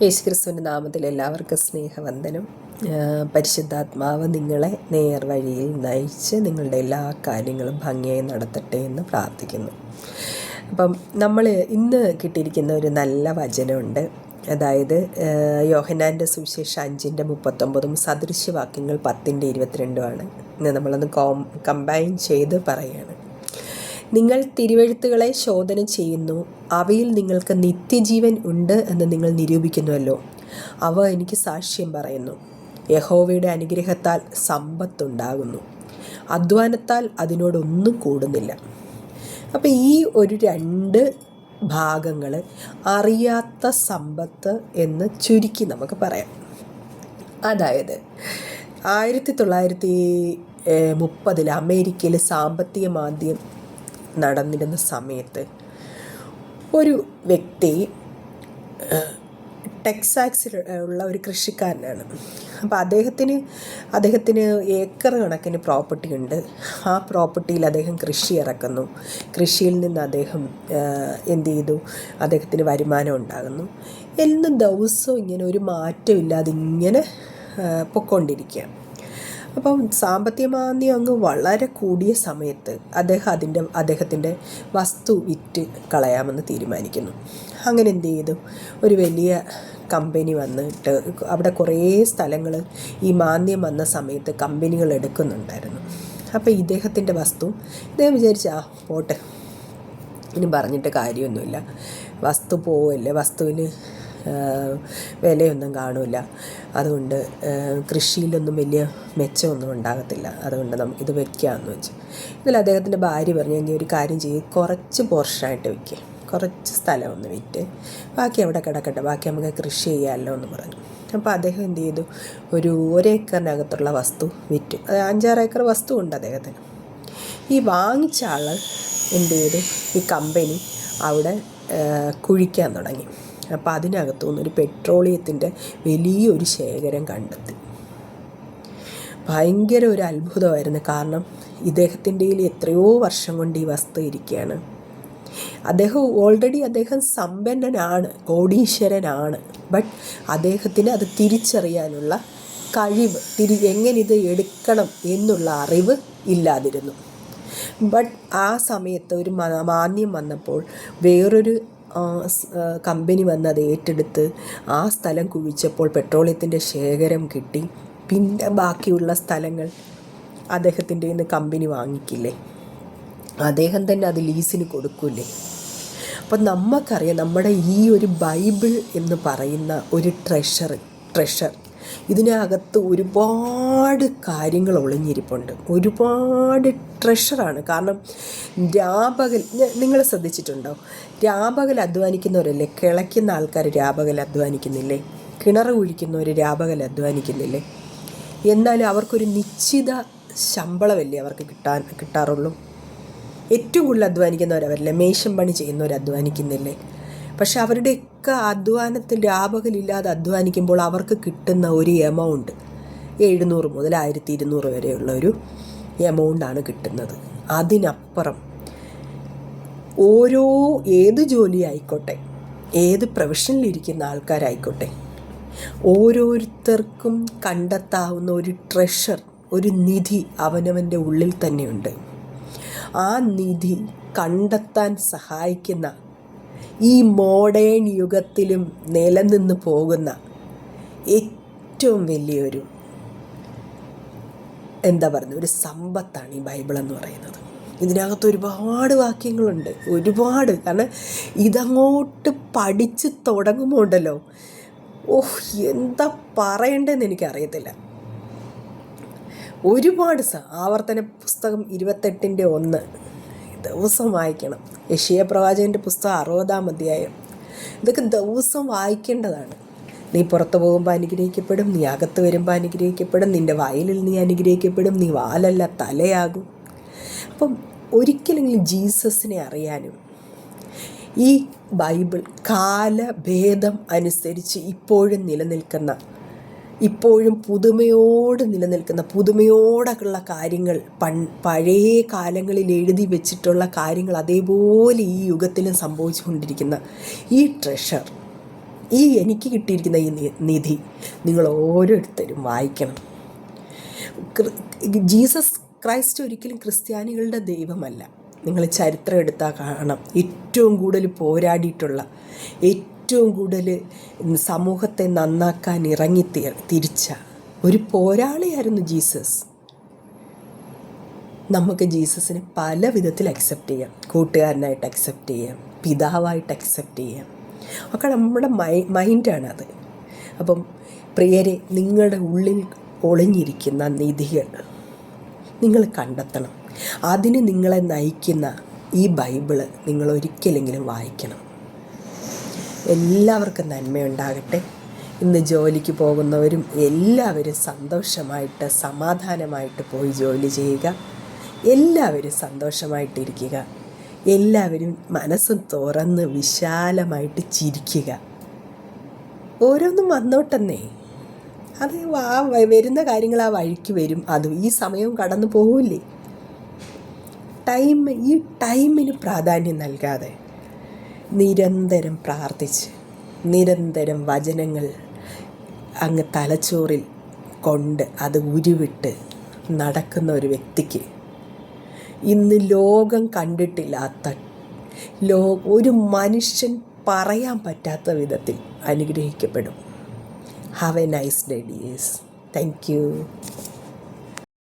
യേശുക്രിസ്തുവിൻ്റെ നാമത്തിൽ എല്ലാവർക്കും സ്നേഹവന്ദനം. പരിശുദ്ധാത്മാവ് നിങ്ങളെ നേർവഴിയിൽ നയിച്ച് നിങ്ങളുടെ എല്ലാ കാര്യങ്ങളും ഭംഗിയായി നടത്തട്ടെ എന്ന് പ്രാർത്ഥിക്കുന്നു. അപ്പം നമ്മൾ ഇന്ന് കിട്ടിയിരിക്കുന്ന ഒരു നല്ല വചനമുണ്ട്. അതായത് യോഹന്നാൻ്റെ സുവിശേഷം 5:39 സദൃശ്യവാക്യങ്ങൾ 10:22 ഇന്ന് നമ്മളൊന്ന് കമ്പൈൻ ചെയ്ത് പറയുകയാണ്. നിങ്ങൾ തിരുവെഴുത്തുകളെ ശോധന ചെയ്യുന്നു, അവയിൽ നിങ്ങൾക്ക് നിത്യജീവൻ ഉണ്ട് എന്ന് നിങ്ങൾ നിരൂപിക്കുന്നുവല്ലോ. അവ എനിക്ക് സാക്ഷ്യം പറയുന്നു. യഹോവയുടെ അനുഗ്രഹത്താൽ സമ്പത്തുണ്ടാകുന്നു, അധ്വാനത്താൽ അതിനോടൊന്നും കൂടുന്നില്ല. അപ്പം ഈ ഒരു രണ്ട് ഭാഗങ്ങൾ അറിയാത്ത സമ്പത്ത് എന്ന് ചുരുക്കി നമുക്ക് പറയാം. അതായത് 1930 അമേരിക്കയിൽ സാമ്പത്തിക മാന്ദ്യം നടന്നിരുന്ന സമയത്ത് ഒരു വ്യക്തി ടെക്സാസിൽ ഉള്ള ഒരു കൃഷിക്കാരനാണ്. അപ്പോൾ അദ്ദേഹത്തിന് ഏക്കർ കണക്കിന് പ്രോപ്പർട്ടി ഉണ്ട്. ആ പ്രോപ്പർട്ടിയിൽ അദ്ദേഹം കൃഷി ഇറക്കുന്നു. കൃഷിയിൽ നിന്ന് അദ്ദേഹം എന്ത് ചെയ്തു, അദ്ദേഹത്തിന് വരുമാനം ഉണ്ടാകുന്നു. എന്നും ദിവസവും ഇങ്ങനെ ഒരു മാറ്റമില്ലാതെ ഇങ്ങനെ പൊയ്ക്കൊണ്ടിരിക്കുക. അപ്പം സാമ്പത്തിക മാന്ദ്യം അങ്ങ് വളരെ കൂടിയ സമയത്ത് അദ്ദേഹത്തിൻ്റെ വസ്തു വിറ്റ് കളയാമെന്ന് തീരുമാനിക്കുന്നു. അങ്ങനെ എന്ത് ചെയ്തു, ഒരു വലിയ കമ്പനി വന്നിട്ട് അവിടെ കുറേ സ്ഥലങ്ങൾ ഈ മാന്ദ്യം വന്ന സമയത്ത് കമ്പനികൾ എടുക്കുന്നുണ്ടായിരുന്നു. അപ്പോൾ ഇദ്ദേഹത്തിൻ്റെ ഇദ്ദേഹം വിചാരിച്ച പോട്ടെ, ഇനി പറഞ്ഞിട്ട് കാര്യമൊന്നുമില്ല, വസ്തു പോവല്ലേ, വസ്തുവിൽ വിലയൊന്നും കാണില്ല, അതുകൊണ്ട് കൃഷിയിലൊന്നും വലിയ മെച്ചമൊന്നും ഉണ്ടാകത്തില്ല, അതുകൊണ്ട് നമുക്കിത് വെക്കാമെന്ന് വെച്ചു. ഇതിൽ അദ്ദേഹത്തിൻ്റെ ഭാര്യ പറഞ്ഞു, എങ്കിൽ ഒരു കാര്യം ചെയ്യും, കുറച്ച് പോർഷനായിട്ട് വെക്കുക, കുറച്ച് സ്ഥലം ഒന്ന് വിറ്റ് ബാക്കി അവിടെ കിടക്കട്ടെ, ബാക്കി നമുക്ക് കൃഷി ചെയ്യാമല്ലോ എന്ന് പറഞ്ഞു. അപ്പോൾ അദ്ദേഹം എന്ത് ചെയ്തു, ഒരു ഏക്കറിനകത്തുള്ള വസ്തു വിറ്റു. അത് 5-6 ഏക്കർ വസ്തു ഉണ്ട് അദ്ദേഹത്തിന്. ഈ വാങ്ങിച്ച ആൾ എന്ത് ചെയ്തു, ഈ കമ്പനി അവിടെ കുഴിക്കാൻ തുടങ്ങി. അപ്പോൾ അതിനകത്തു നിന്നൊരു പെട്രോളിയത്തിൻ്റെ വലിയൊരു ശേഖരം കണ്ടെത്തി. ഭയങ്കര ഒരു അത്ഭുതമായിരുന്നു. കാരണം ഇദ്ദേഹത്തിൻ്റെ എത്രയോ വർഷം കൊണ്ട് ഈ വസ്തു ഇരിക്കുകയാണ്. അദ്ദേഹം സമ്പന്നനാണ്, കോടീശ്വരനാണ്. ബട്ട് അദ്ദേഹത്തിന് അത് തിരിച്ചറിയാനുള്ള കഴിവ്, എങ്ങനെ ഇത് എടുക്കണം എന്നുള്ള അറിവ് ഇല്ലാതിരുന്നു. ബട്ട് ആ സമയത്ത് ഒരു മാന്ദ്യം വന്നപ്പോൾ വേറൊരു കമ്പനി വന്ന് അത് ഏറ്റെടുത്ത് ആ സ്ഥലം കുഴിച്ചപ്പോൾ പെട്രോളിയത്തിൻ്റെ ശേഖരം കിട്ടി. പിന്നെ ബാക്കിയുള്ള സ്ഥലങ്ങൾ അദ്ദേഹത്തിൻ്റെ നിന്ന് കമ്പനി വാങ്ങിക്കില്ലേ, അദ്ദേഹം തന്നെ അത് ലീസിന് കൊടുക്കൂലേ. അപ്പം നമുക്കറിയാം, നമ്മുടെ ഈ ഒരു ബൈബിൾ എന്ന് പറയുന്ന ഒരു ട്രഷർ ഇതിനകത്ത് ഒരുപാട് കാര്യങ്ങൾ ഒളിഞ്ഞിരിപ്പുണ്ട്, ഒരുപാട് ട്രഷറാണ്. കാരണം രാപകൽ നിങ്ങൾ ശ്രദ്ധിച്ചിട്ടുണ്ടോ, രാപകൽ അധ്വാനിക്കുന്നവരല്ലേ, കിളയ്ക്കുന്ന ആൾക്കാർ രാപകൽ അധ്വാനിക്കുന്നില്ലേ, കിണർ കുഴിക്കുന്നവർ രാപകൽ അധ്വാനിക്കുന്നില്ലേ, എന്നാലും അവർക്കൊരു നിശ്ചിത ശമ്പളമല്ലേ അവർക്ക് കിട്ടാറുള്ളൂ. ഏറ്റവും കൂടുതൽ അധ്വാനിക്കുന്നവരവരല്ലേ, മേശം പണി ചെയ്യുന്നവർ അധ്വാനിക്കുന്നില്ലേ. പക്ഷെ അവരുടെയൊക്കെ അധ്വാനത്തിൽ രാപകലില്ലാതെ അധ്വാനിക്കുമ്പോൾ അവർക്ക് കിട്ടുന്ന ഒരു എമൗണ്ട് 700 മുതൽ 1200 വരെയുള്ള ഒരു എമൗണ്ടാണ് കിട്ടുന്നത്. അതിനപ്പുറം ഏത് ജോലി ആയിക്കോട്ടെ, ഏത് പ്രൊഫഷനിലിരിക്കുന്ന ആൾക്കാരായിക്കോട്ടെ, ഓരോരുത്തർക്കും കണ്ടെത്താവുന്ന ഒരു ട്രഷർ, ഒരു നിധി അവനവൻ്റെ ഉള്ളിൽ തന്നെയുണ്ട്. ആ നിധി കണ്ടെത്താൻ സഹായിക്കുന്ന ഈ മോഡേൺ യുഗത്തിലും നിലനിന്ന് പോകുന്ന ഏറ്റവും വലിയൊരു ഒരു സമ്പത്താണ് ഈ ബൈബിൾ എന്ന് പറയുന്നത്. ഇതിനകത്ത് ഒരുപാട് വാക്യങ്ങളുണ്ട്, ഒരുപാട്. കാരണം ഇതങ്ങോട്ട് പഠിച്ച് തുടങ്ങുമ്പോൾ ഉണ്ടല്ലോ, എന്താ പറയണ്ടെന്ന് എനിക്കറിയത്തില്ല. ഒരുപാട് ആവർത്തന പുസ്തകം 28:1 ദിവസം വായിക്കണം. യെശയ്യാ പ്രവാചകൻ്റെ പുസ്തകം 60-ാം അധ്യായം, ഇതൊക്കെ ദിവസം വായിക്കേണ്ടതാണ്. നീ പുറത്തു പോകുമ്പോൾ അനുഗ്രഹിക്കപ്പെടും, നീ അകത്ത് വരുമ്പോൾ അനുഗ്രഹിക്കപ്പെടും, നിൻ്റെ വയലിൽ നീ അനുഗ്രഹിക്കപ്പെടും, നീ വാലല്ല തലയാകും. അപ്പം ഒരിക്കലെങ്കിലും ജീസസിനെ അറിയാനും ഈ ബൈബിൾ കാലഭേദം അനുസരിച്ച് ഇപ്പോഴും പുതുമയോടുള്ള കാര്യങ്ങൾ, പഴയ കാലങ്ങളിൽ എഴുതി വെച്ചിട്ടുള്ള കാര്യങ്ങൾ അതേപോലെ ഈ യുഗത്തിലും സംഭവിച്ചുകൊണ്ടിരിക്കുന്ന ഈ ട്രഷർ എനിക്ക് കിട്ടിയിരിക്കുന്ന ഈ നിധി നിങ്ങൾ ഓരോരുത്തരും വായിക്കണം. ജീസസ് ക്രൈസ്റ്റ് ഒരിക്കലും ക്രിസ്ത്യാനികളുടെ ദൈവമല്ല. നിങ്ങൾ ചരിത്രം എടുത്താൽ കാണാം, ഏറ്റവും കൂടുതൽ പോരാടിയിട്ടുള്ള, ഏറ്റവും കൂടുതൽ സമൂഹത്തെ നന്നാക്കാൻ തിരിച്ച ഒരു പോരാളിയായിരുന്നു ജീസസ്. നമുക്ക് ജീസസിനെ പല വിധത്തിൽ അക്സെപ്റ്റ് ചെയ്യാം. കൂട്ടുകാരനായിട്ട് അക്സെപ്റ്റ് ചെയ്യാം, പിതാവായിട്ട് അക്സെപ്റ്റ് ചെയ്യാം, ഒക്കെ നമ്മുടെ മൈൻഡാണത്. അപ്പം പ്രിയരെ, നിങ്ങളുടെ ഉള്ളിൽ ഒളിഞ്ഞിരിക്കുന്ന നിധികൾ നിങ്ങൾ കണ്ടെത്തണം. അതിന് നിങ്ങളെ നയിക്കുന്ന ഈ ബൈബിള് നിങ്ങൾ ഒരിക്കലെങ്കിലും വായിക്കണം. എല്ലാവർക്കും നന്മയുണ്ടാകട്ടെ. ഇന്ന് ജോലിക്ക് പോകുന്നവരും എല്ലാവരും സന്തോഷമായിട്ട് സമാധാനമായിട്ട് പോയി ജോലി ചെയ്യുക. എല്ലാവരും സന്തോഷമായിട്ടിരിക്കുക. എല്ലാവരും മനസ്സും തുറന്ന് വിശാലമായിട്ട് ചിരിക്കുക. ഓരോന്നും വന്നോട്ടെന്നേ, അത് വരുന്ന കാര്യങ്ങൾ ആ വഴിക്ക് വരും. അതും ഈ സമയവും കടന്നു പോകില്ലേ. ഈ ടൈമിന് പ്രാധാന്യം നൽകാതെ നിരന്തരം പ്രാർത്ഥിച്ച് നിരന്തരം വചനങ്ങൾ അങ്ങ് തലച്ചോറിൽ കൊണ്ട് അത് ഉരുവിട്ട് നടക്കുന്ന ഒരു വ്യക്തിക്ക് ഇന്ന് ലോകം കണ്ടിട്ടില്ലാത്ത, ഒരു മനുഷ്യൻ പറയാൻ പറ്റാത്ത വിധത്തിൽ അനുഗ്രഹിക്കപ്പെടും. Have a nice day dears. Thank U.